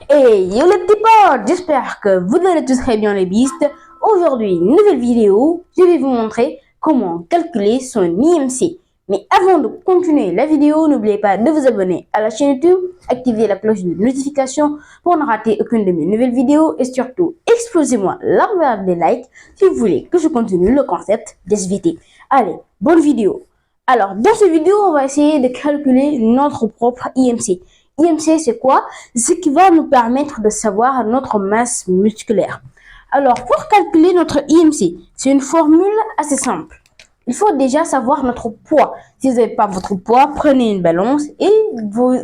Hey yo les petits potes, j'espère que vous allez tous très bien les bistes. Aujourd'hui, nouvelle vidéo, je vais vous montrer comment calculer son IMC. Mais avant de continuer la vidéo, n'oubliez pas de vous abonner à la chaîne YouTube, activer la cloche de notification pour ne rater aucune de mes nouvelles vidéos et surtout, explosez-moi la barre des likes si vous voulez que je continue le concept d'SVT. Allez, bonne vidéo. Alors, dans cette vidéo, on va essayer de calculer notre propre IMC. IMC, c'est quoi? C'est ce qui va nous permettre de savoir notre masse musculaire. Alors, pour calculer notre IMC, c'est une formule assez simple. Il faut déjà savoir notre poids. Si vous n'avez pas votre poids, prenez une balance et vous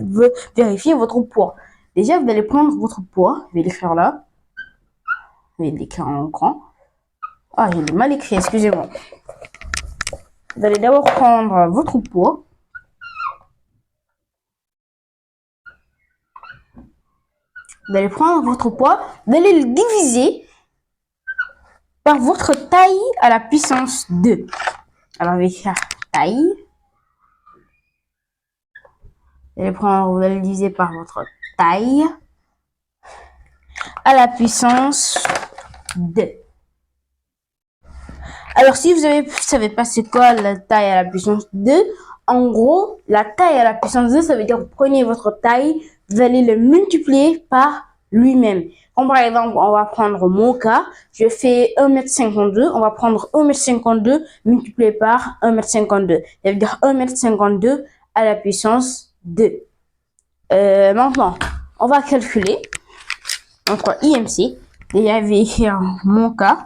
vérifiez votre poids. Déjà, vous allez prendre votre poids. Je vais l'écrire là. Je vais l'écrire en grand. Ah, j'ai mal écrit, excusez-moi. Vous allez d'abord prendre votre poids. Vous allez prendre votre poids, vous allez le diviser par votre taille à la puissance 2. Alors, on va écrire taille. Vous allez le diviser par votre taille à la puissance 2. Alors, si vous ne savez pas c'est quoi la taille à la puissance 2, en gros, la taille à la puissance 2, ça veut dire que vous prenez votre taille, vous allez le multiplier par lui-même. Comme par exemple, on va prendre mon cas, je fais 1m52, on va prendre 1m52 multiplié par 1m52. Ça veut dire 1m52 à la puissance 2. Maintenant, on va calculer notre IMC. Déjà, je vais écrire mon cas.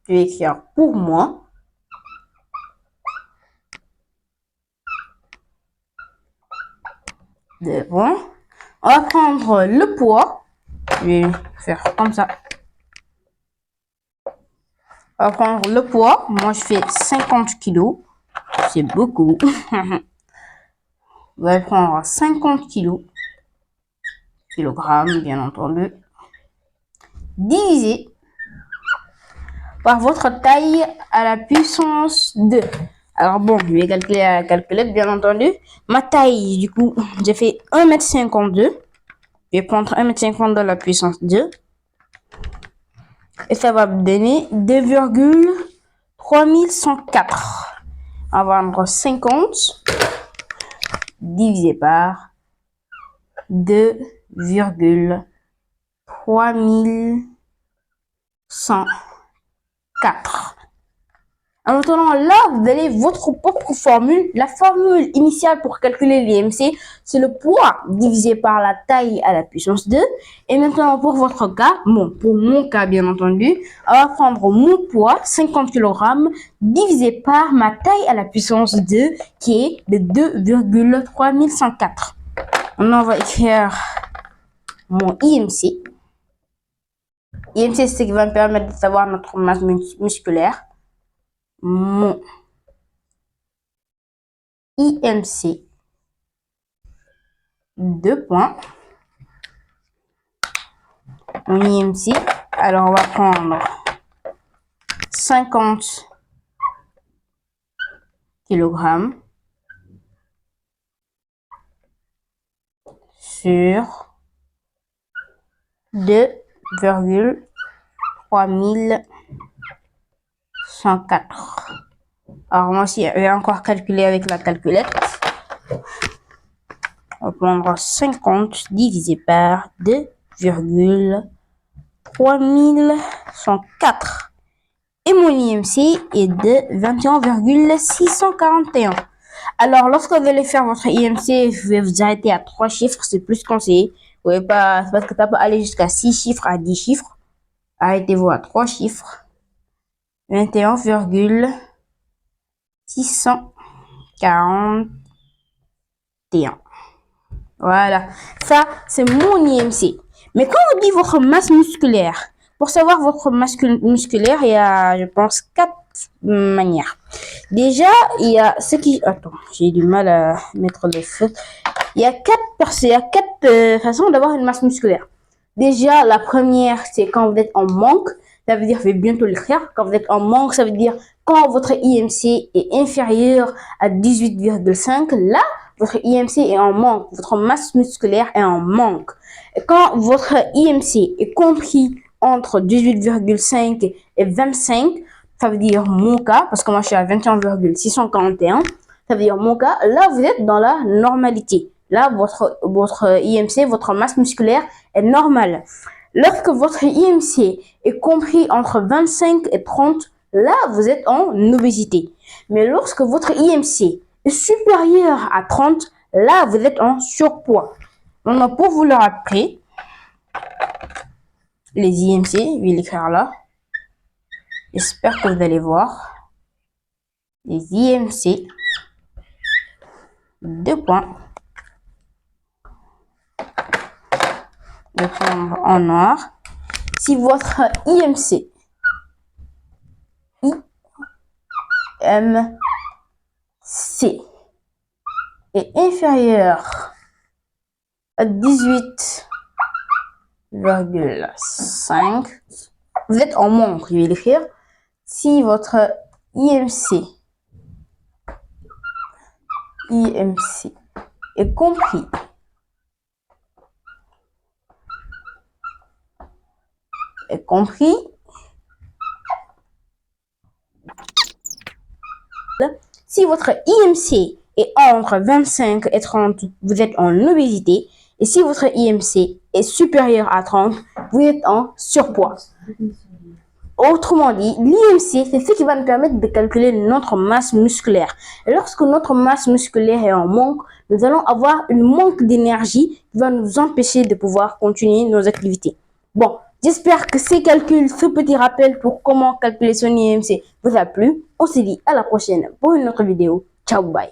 Je vais écrire pour moi. Devant. On va prendre le poids. Je vais faire comme ça. On va prendre le poids. Moi, je fais 50 kg. C'est beaucoup. On va prendre 50 kg. Kilogrammes, bien entendu. Divisé par votre taille à la puissance 2. Alors bon, je vais calculer à la calculette, bien entendu. Ma taille, du coup, j'ai fait 1m52. Je vais prendre 1m52 à la puissance 2. Et ça va me donner 2,3104. On va prendre 50 divisé par 2,3104. En attendant, là, vous avez votre propre formule. La formule initiale pour calculer l'IMC, c'est le poids divisé par la taille à la puissance 2. Et maintenant, pour votre cas, pour mon cas, bien entendu, on va prendre mon poids, 50 kg, divisé par ma taille à la puissance 2, qui est de 2,3104. Maintenant, on va écrire mon IMC. IMC, c'est ce qui va me permettre de savoir notre masse musculaire. Mon IMC, 2 points. Mon IMC, alors on va prendre 50 kg sur 2,3104. Alors moi aussi, je vais encore calculer avec la calculette. On va prendre 50 divisé par 2,3104. Et mon IMC est de 21,641. Alors, lorsque vous allez faire votre IMC, vous vais vous arrêter à 3 chiffres, c'est plus conseillé. Vous pouvez pas, c'est parce que ça peut aller jusqu'à 6 chiffres à 10 chiffres. Arrêtez-vous à 3 chiffres. 21,641. Voilà. Ça, c'est mon IMC. Mais quand on dit votre masse musculaire, pour savoir votre masse musculaire, il y a, je pense, 4 manières. Déjà, il y a ce qui... Attends, j'ai du mal à mettre le feu. Il y a 4 façons d'avoir une masse musculaire. Déjà, la première, c'est quand vous êtes en manque. Ça veut dire, je vais bientôt l'écrire. Quand vous êtes en manque, ça veut dire quand votre IMC est inférieur à 18,5. Là, votre IMC est en manque, votre masse musculaire est en manque. Et quand votre IMC est compris entre 18,5 et 25, ça veut dire mon cas, parce que moi je suis à 21,641, ça veut dire mon cas, là vous êtes dans la normalité. Là, votre IMC, votre masse musculaire est normale. Lorsque votre IMC est compris entre 25 et 30, là, vous êtes en obésité. Mais lorsque votre IMC est supérieur à 30, là, vous êtes en surpoids. Maintenant, pour vous le rappeler, les IMC, je vais l'écrire là. J'espère que vous allez voir. Les IMC, 2 points. De prendre en noir. Si votre IMC est inférieur à 18,5, vous êtes en manque, je vais l'écrire. Si votre IMC est compris si votre IMC est entre 25 et 30, vous êtes en obésité. Et si votre IMC est supérieur à 30, vous êtes en surpoids. Autrement dit, l'IMC, c'est ce qui va nous permettre de calculer notre masse musculaire. Et lorsque notre masse musculaire est en manque, nous allons avoir un manque d'énergie qui va nous empêcher de pouvoir continuer nos activités. Bon, j'espère que ces calculs, ce petit rappel pour comment calculer son IMC vous a plu. On se dit à la prochaine pour une autre vidéo. Ciao, bye.